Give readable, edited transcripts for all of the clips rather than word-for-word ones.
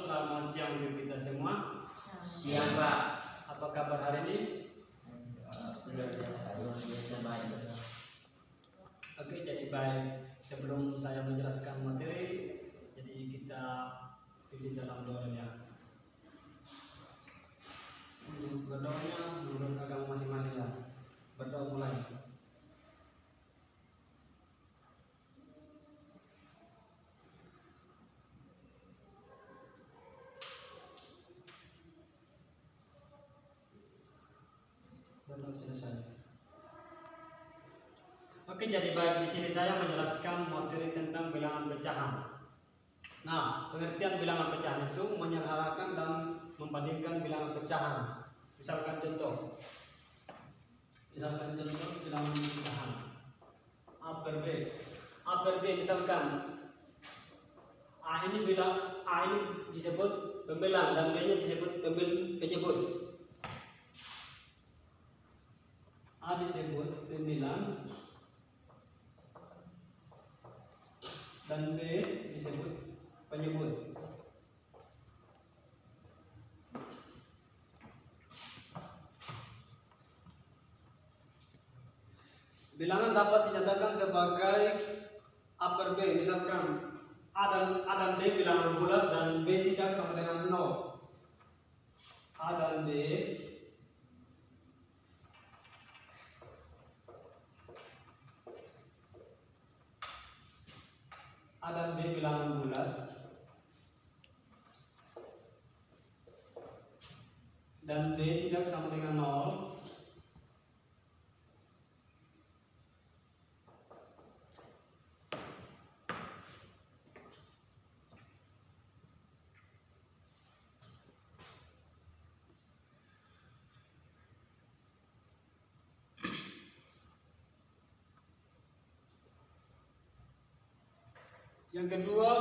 selamat siang untuk kita semua. Siang Pak. Apa kabar hari ini? Biasa baik. Oke, jadi baik. Sebelum saya menjelaskan materi, jadi kita pimpin dalam doa ya. Untuk berdoanya menurut agama masing-masing ya. Berdoa mulai. Selesai. Oke, jadi baik, di sini saya menjelaskan materi tentang bilangan pecahan. Nah, pengertian bilangan pecahan itu menyederhanakan dan membandingkan bilangan pecahan. Misalkan contoh bilangan pecahan A per B. A per B misalkan A ini disebut pembelang dan B-nya disebut penyebut. A disebut pembilang dan B disebut penyebut. Bilangan dapat dinyatakan sebagai A per B. Misalkan A dan B bilangan bulat dan B tidak sama dengan 0. A dan B bilangan bulat dan B tidak sama dengan 0. Yang kedua,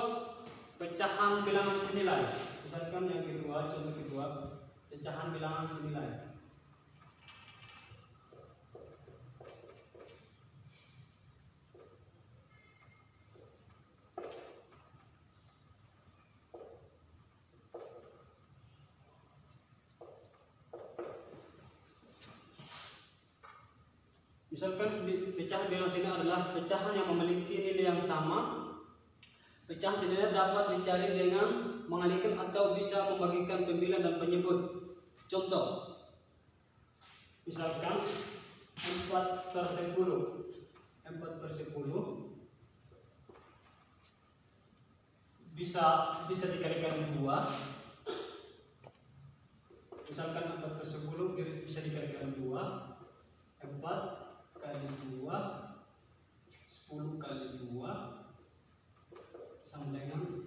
pecahan bilangan senilai. Misalkan yang kedua, contoh kedua, pecahan bilangan senilai. Misalkan pecahan bilangan senilai adalah pecahan yang memiliki nilai yang sama. Pecahan senilai dapat dicari dengan mengalihkan atau bisa membagikan pembilang dan penyebut. Contoh, misalkan 4/10 bisa dikalikan 2. Misalkan 4/10 bisa dikalikan 2. 4 kali 2 10 kali 2 sama dengan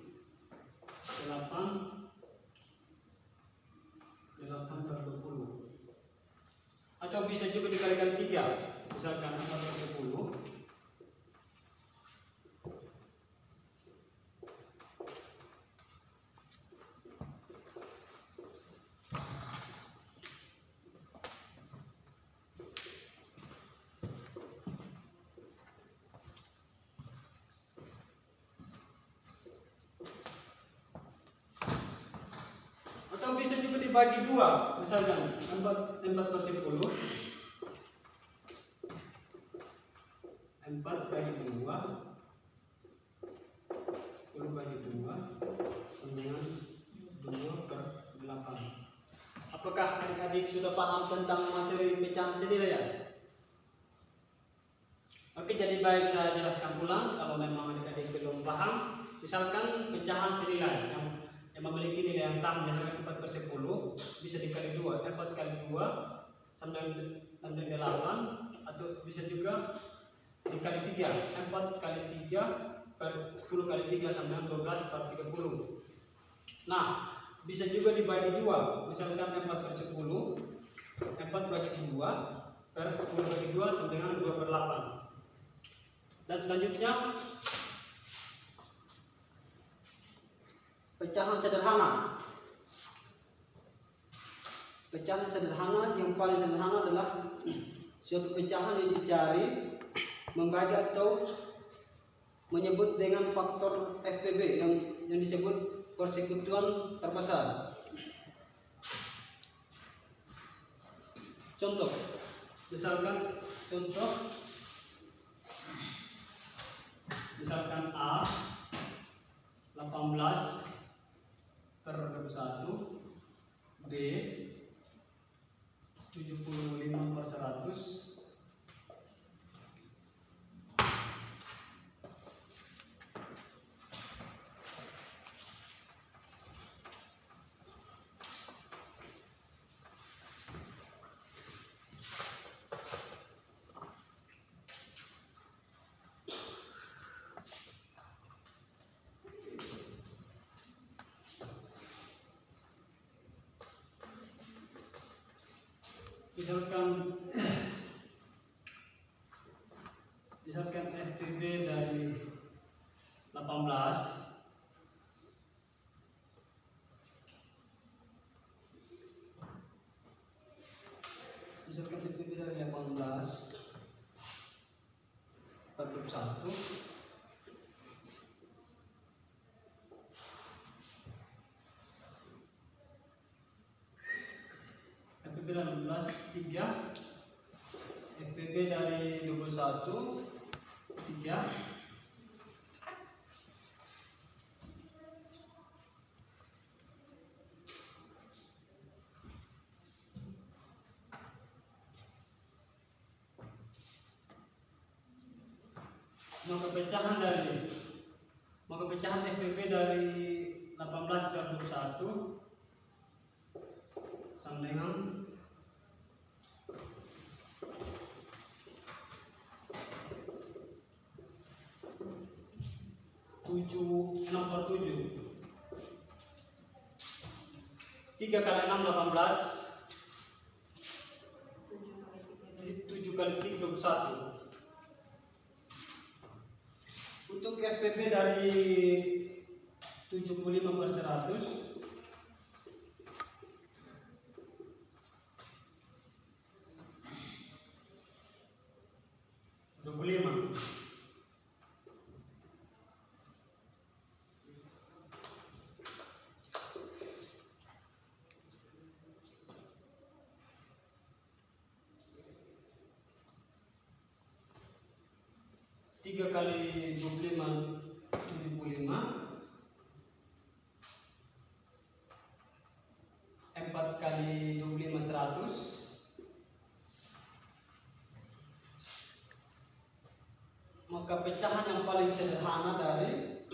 8/20. Atau bisa juga dikalikan 3. Misalkan 4/10 bisa juga dibagi 2. Misalkan 4/10 4 bagi 2 10 bagi 2 sama dengan 2/8. Apakah adik-adik sudah paham tentang materi pecahan senilai ya? Oke, jadi baik, saya jelaskan ulang kalau memang adik-adik belum paham. Misalkan pecahan senilai yang memiliki nilai yang sama, misalkan 4/10 bisa dikali 2. 4 kali 2 sama dengan 8, atau bisa juga dikali 3. 4 kali 3 per 10 kali 3 sama dengan 12/30. Nah, bisa juga dibagi 2. Misalkan 4/10 4 bagi 2 per 10 bagi 2 sama dengan 2/8. Dan selanjutnya pecahan sederhana. Pecahan sederhana yang paling sederhana adalah suatu pecahan yang dicari, membagi atau menyebut dengan faktor FPB yang disebut persekutuan terbesar. Contoh, misalkan A 18/21, B 75/100, misalkan FPB dari 18 per 21, FPB dari 18 3, FPB dari 21 3, maka pecahan FPB dari 18/21 sama dengan 6/7. 3 kali 6 18, 7 kali 3 21. Untuk FPB dari 75/100 25. Tiga kali 25 75, 4 kali 25 100. Maka pecahan yang paling sederhana dari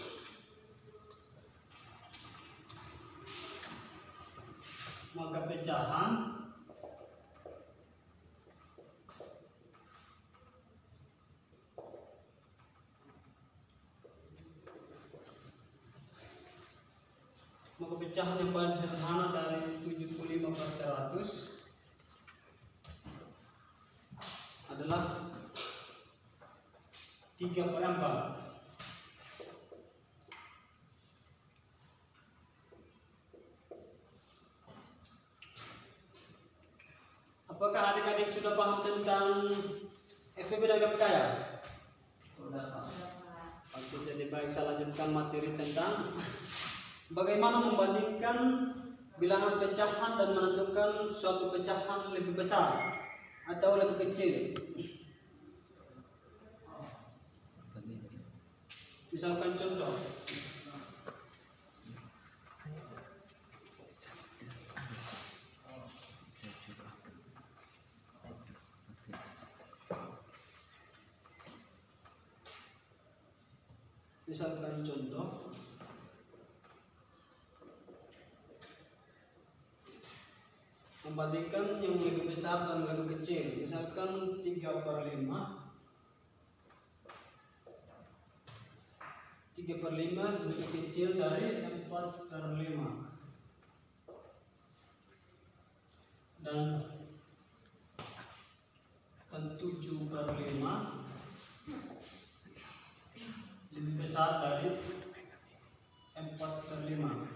pecahan yang paling sederhana dari 75/100 adalah 3/4. Apakah adik-adik sudah paham tentang FPB dan KPK? Sudah, Pak. Oke, jadi baik, saya lanjutkan materi tentang bagaimana membandingkan bilangan pecahan dan menentukan suatu pecahan lebih besar atau lebih kecil. Misalkan contoh, membandingkan yang lebih besar dan lebih kecil. Misalkan 3/5, 3/5 lebih kecil dari 4/5, dan 7/5 lebih besar dari 4/5.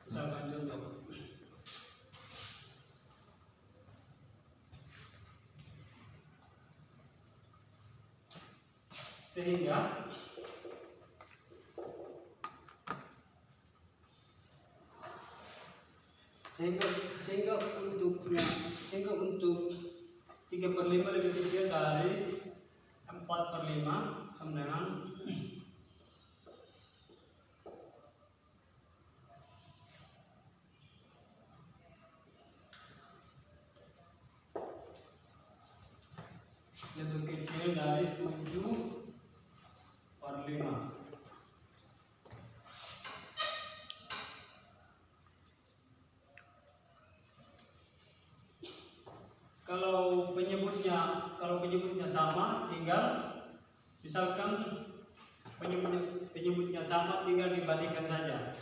Misalkan contoh, sehingga sehingga untuk 3/5 lebih kecil dari 4/5 sama dengan lebih kecil dari 7/5. Kalau penyebutnya sama, tinggal misalkan penyebutnya sama, tinggal dibandingkan saja.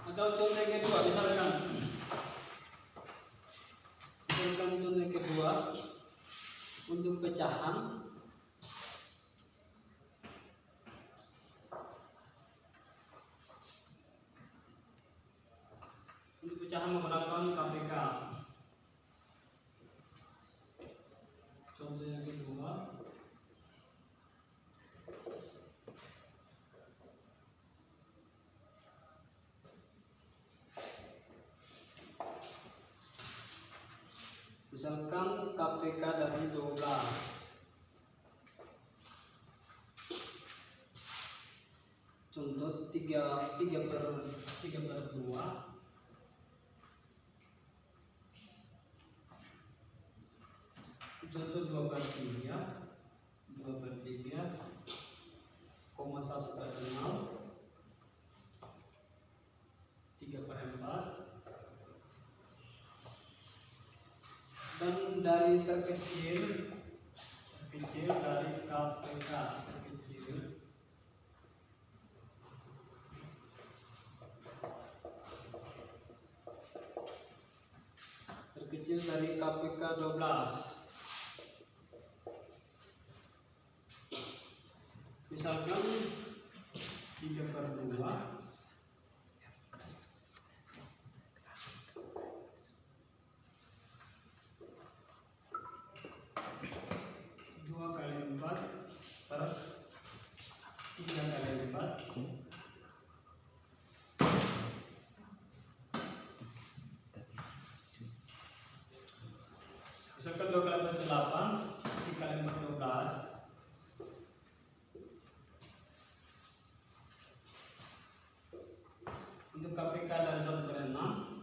Atau contoh yang kedua, misalkan contoh yang kedua untuk pecahan menggunakan KPK. Contoh yang kedua, misalkan KPK dari 12. Contoh 3/2. Contoh 2/3, 1/6, 3/4, dan dari terkecil dari KPK terkecil dari KPK 12. Misalkan 3/2 2/4 per 3/4. Misalkan 2/4 8, 3/4 12. Untuk KPK dari 1/6,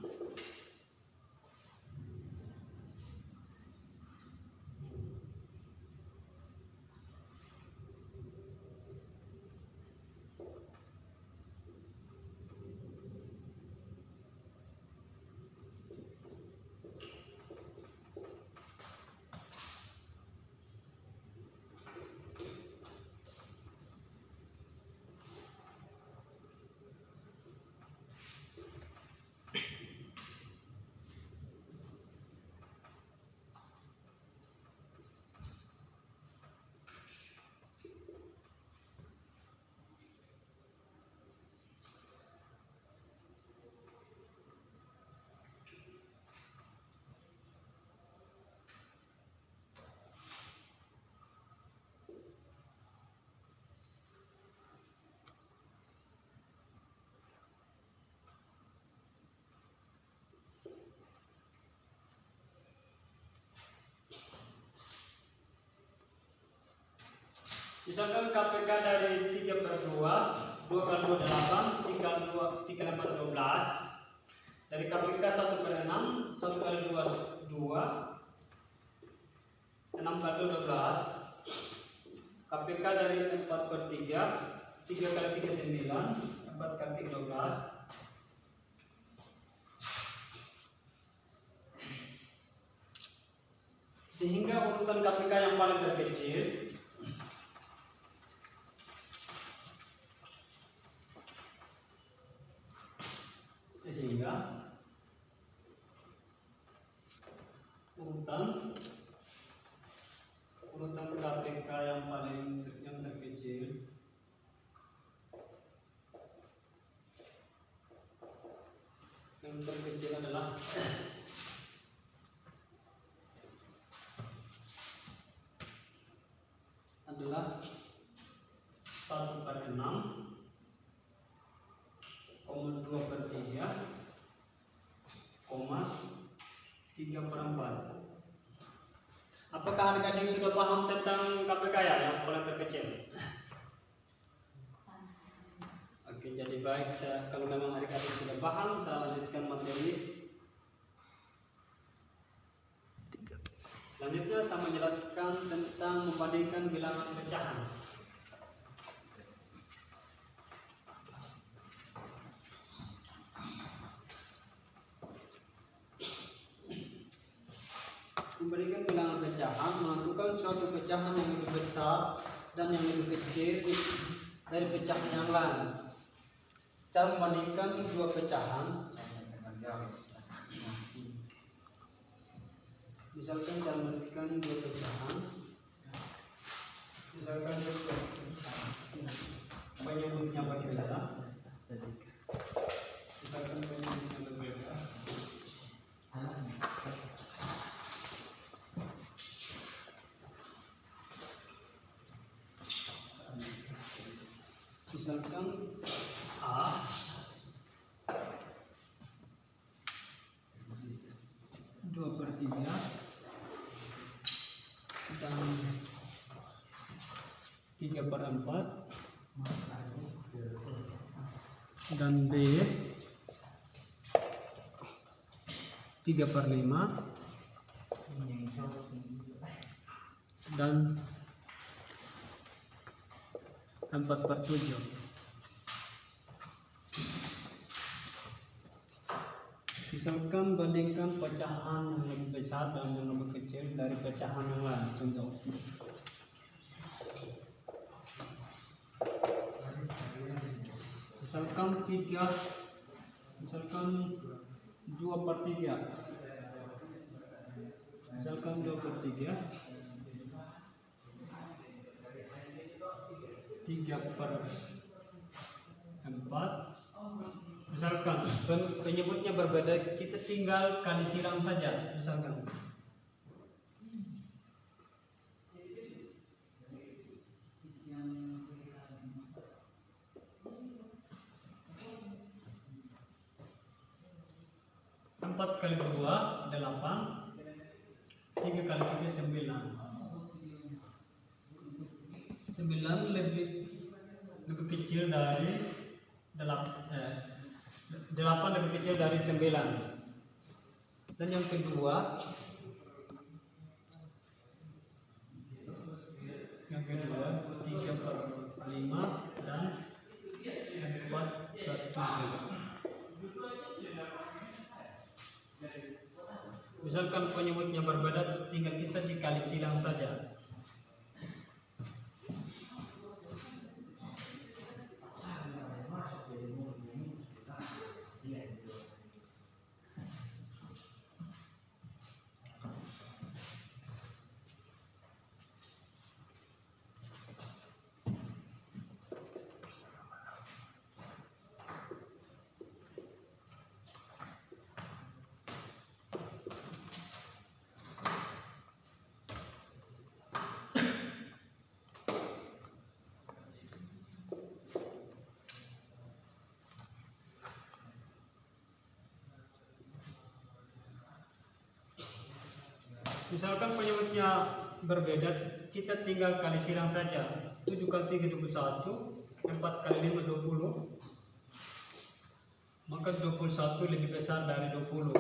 misalkan KPK dari 3/2, 2/2 8, 3/4 12. Dari KPK 1/6, 1/2 2, 6/2 12. KPK dari 4/3, 3/3 9, 4/3 12. Sehingga urutan KPK yang paling terkecil urutan KPK yang terkecil Yang terkecil adalah 1/6, 2/3, 3/4. Apakah adik-adik sudah paham tentang KPK ya, yang paling terkecil? Oke, jadi baik, kalau memang adik-adik sudah paham, saya lanjutkan materi. Selanjutnya saya menjelaskan tentang membandingkan bilangan pecahan. Membandingkan bilangan pecahan menentukan suatu pecahan yang lebih besar dan yang lebih kecil dari pecahan yang lain. Cara membandingkan dua pecahan, misalkan cara membandingkan dua pecahan, misalkan penyebutnya berbeda, misalkan penyebutnya berbeda. Misalkan A 2/3 dan 3/4 dan B 3/5 dan 4/7. Misalkan bandingkan pecahan yang lebih besar dan yang lebih kecil dari pecahan yang lain. Contoh, misalkan 2/3, misalkan 2/3, 3/4. Misalkan penyebutnya berbeda, kita tinggal kali silang saja. Misalkan empat kali 2 8, 3 kali 3 9. 9 lebih kecil dari 8 lebih kecil dari 9. Dan yang kedua 3/5 dan 4/7. Misalkan penyebutnya berbeda, tinggal kita dikali silang saja. Misalkan penyebutnya berbeda, kita tinggal kali silang saja. 7 kali 3 21, 4 kali 5 20. Maka 21 lebih besar dari 20.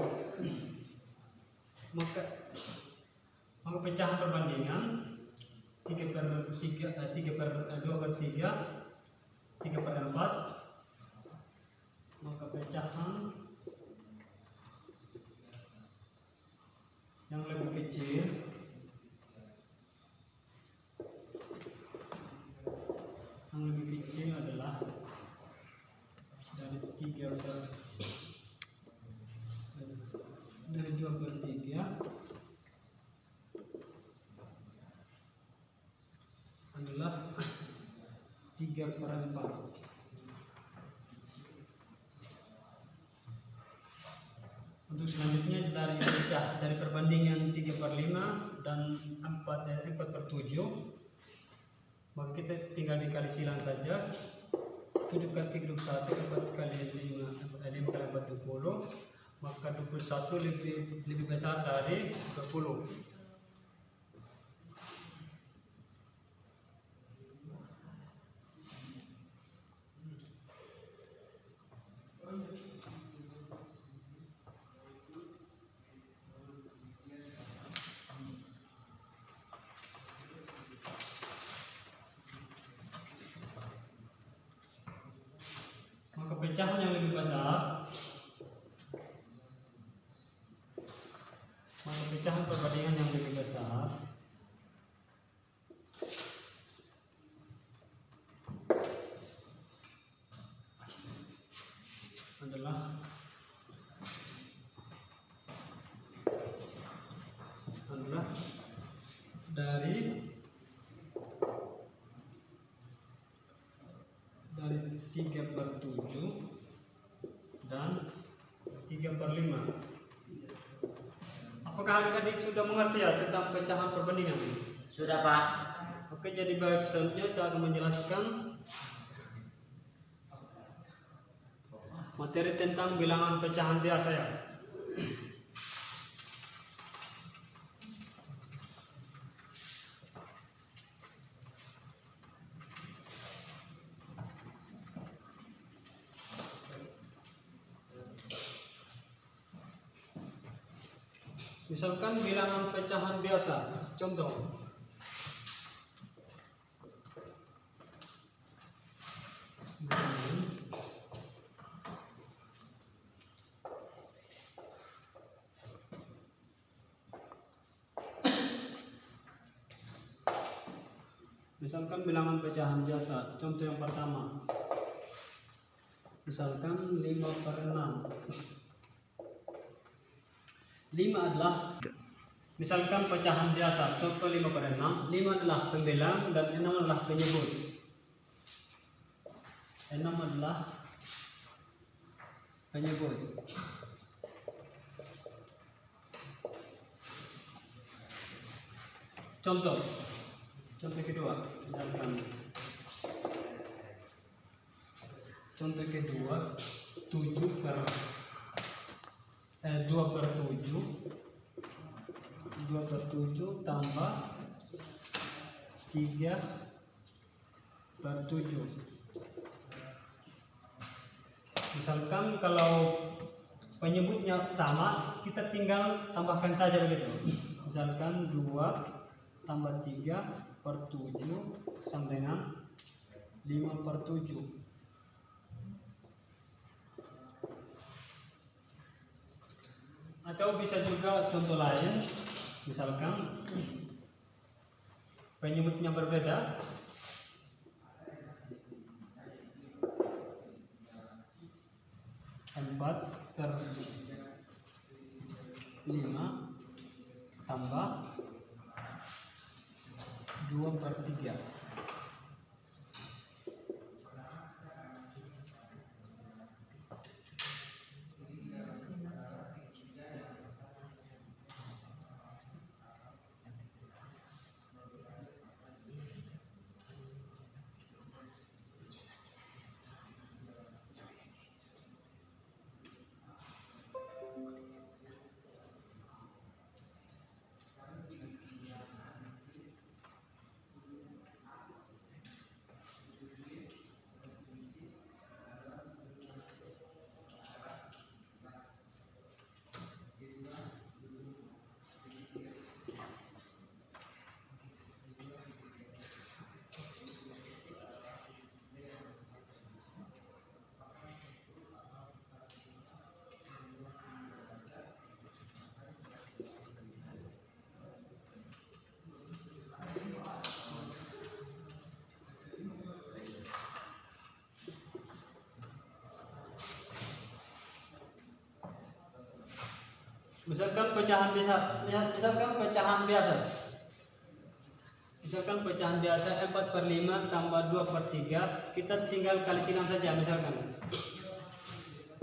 Maka pecahan perbandingan 2/3, 3/4. Maka pecahan yang lebih kecil adalah dari 2/3 adalah 3/4. Untuk selanjutnya dari perbandingan 3/5 dan 4/7, maka kita tinggal dikali silang saja. 7 kali 3 21, 4 kali 5 kali 4 20, maka 21 lebih besar dari 20. Maka pecahan yang lebih besar, maka pecahan perbandingan yang lebih besar adalah dari 3/7 dan 3/5. Apakah adik-adik sudah mengerti ya tentang pecahan perbandingan? Sudah, Pak. Oke, jadi baik, selanjutnya saya akan menjelaskan materi tentang bilangan pecahan biasa ya. Misalkan bilangan pecahan biasa, contoh. Misalkan bilangan pecahan biasa, contoh yang pertama. Misalkan 5/6. 5 adalah, misalkan pecahan biasa, contoh 5/6. 5 adalah pembilang dan 6 adalah penyebut. 6 adalah penyebut. Contoh kedua, misalkan contoh kedua 2/7 tambah 3/7. Misalkan kalau penyebutnya sama, kita tinggal tambahkan saja begitu. Misalkan 2 tambah 3/7 sama dengan 5/7. Atau bisa juga contoh lain, misalkan penyebutnya berbeda. Empat per 5 tambah 2/3. Misalkan pecahan biasa, misalkan pecahan biasa 4/5 tambah 2/3, kita tinggal kali silang saja. Misalkan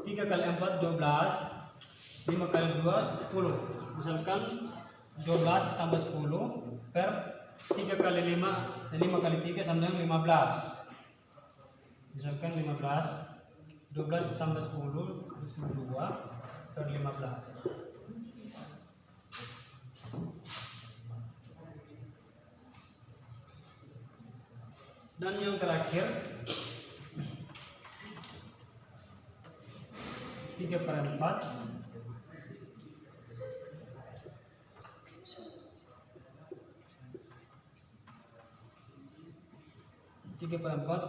3 kali 4 12, 5 kali 2 10. Misalkan 12 tambah 10 per 3 kali 5, 5 kali 3 sama dengan 15. Misalkan 15, 12 tambah 10 2 per 15. Dan yang terakhir 3/4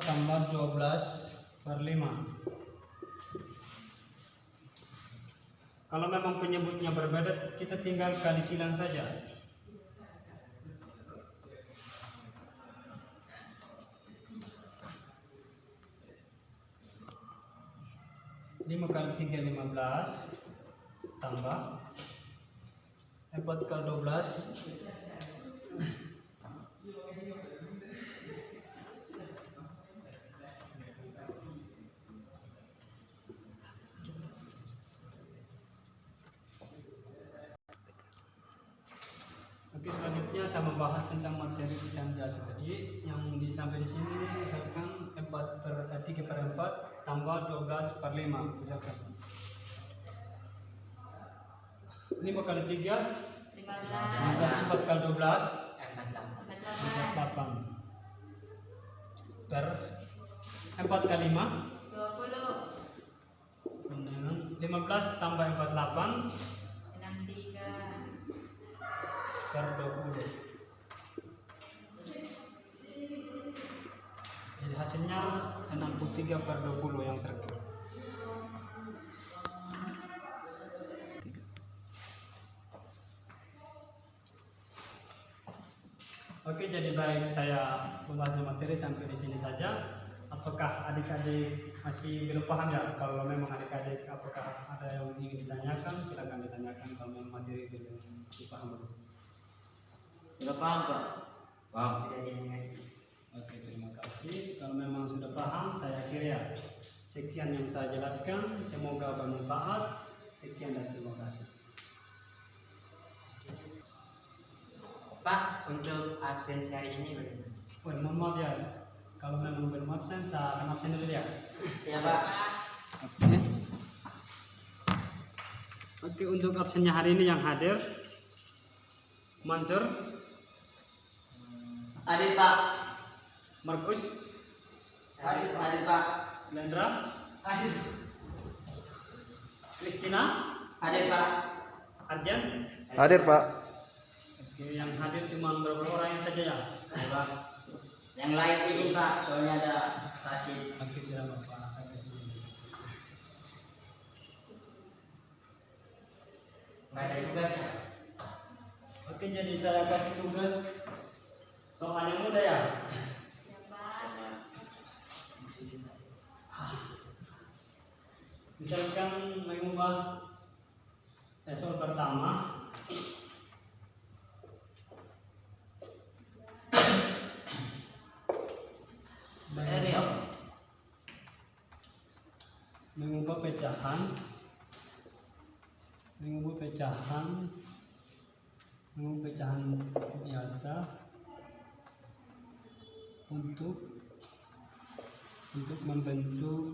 tambah 12/5. Kalau memang penyebutnya berbeda, kita tinggal kali silang saja. Lima kali 3 15 tambah 4 kali 12 Oke, selanjutnya saya membahas tentang materi pecahan biasa tadi yang sampai di sini. Misalkan 3/4 tambah 12/5. Misalkan 5 kali 3 15. 4 kali 12 48. 8 per 4 kali 5 20. sama dengan 15 tambah 48 63. per 20. Jadi hasilnya 63/20 yang terakhir. Oke, jadi baik, saya membahas materi sampai di sini saja. Apakah adik-adik masih belum paham ya? Kalau memang adik-adik apakah ada yang ingin ditanyakan, silakan ditanyakan. Kalau memang materi belum dipahami. Sudah paham Pak? Paham. Oke, terima kasih. Kalau memang sudah paham, saya akhiri ya. Sekian yang saya jelaskan, semoga bermanfaat. Sekian dan terima kasih. Pak, untuk absensi hari ini bagaimana? Wah, mohon maaf ya. Kalau memang belum absen, saya akan absen dulu ya. Ya Pak. Oke, untuk absennya hari ini yang hadir, Mansur, Hadir Pak. Markus, Hadir Pak. Lendra, Hadir. Kristina, Hadir Pak. Arjan. Hadir Pak. Oke, yang hadir cuma beberapa orang yang saja ya. Hadir Pak. Yang lain izin Pak, soalnya ada sakit. Oke, tidak apa-apa, sampai sini. Nggak ada tugasnya. Oke, jadi saya kasih tugas soal yang mudah ya. Misalkan mengubah soal pertama. Mengubah pecahan biasa untuk membentuk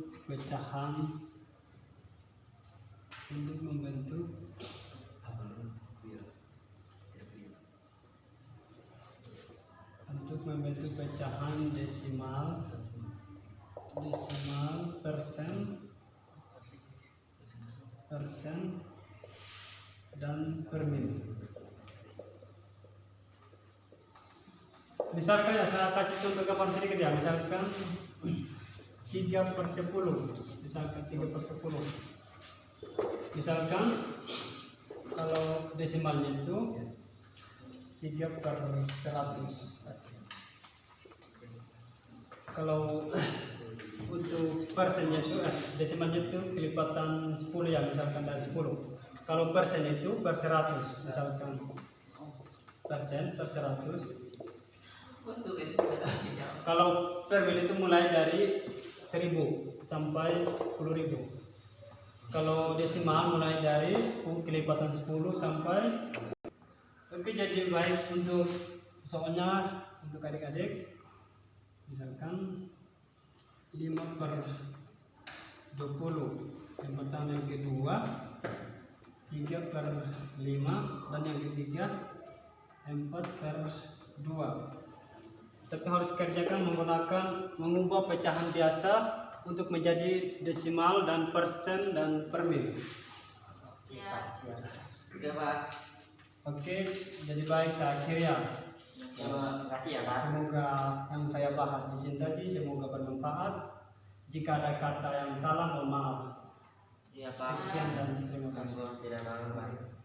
pecahan desimal persen dan per mil. Misalkan ya, saya kasih contoh gambar sedikit ya. Misalkan 3/10. Misalkan 3/10. Misalkan kalau desimalnya itu 3/100. Kalau untuk persennya itu desimalnya itu kelipatan 10 ya, misalkan dari 10. Kalau persen itu per 100, misalkan persen per 100. Kalau per mil itu mulai dari 1000 sampai 10.000. Kalau desimal mulai dari 10 kelipatan 10 sampai. Oke, jadi baik untuk soalnya untuk adik-adik misalkan 5 per 20 yang pertama, yang kedua 3 per 5, dan yang ketiga 4 per 2. Tapi harus kerjakan mengubah pecahan biasa untuk menjadi desimal dan persen dan per mil. Siap. Oke Pak. Oke, jadi baik, saya akhiri ya. Terima kasih ya Pak. Semoga yang saya bahas di sini tadi semoga bermanfaat. Jika ada kata yang salah, mohon maaf. Iya Pak. Sekian dan terima kasih. Tidak apa-apa Pak.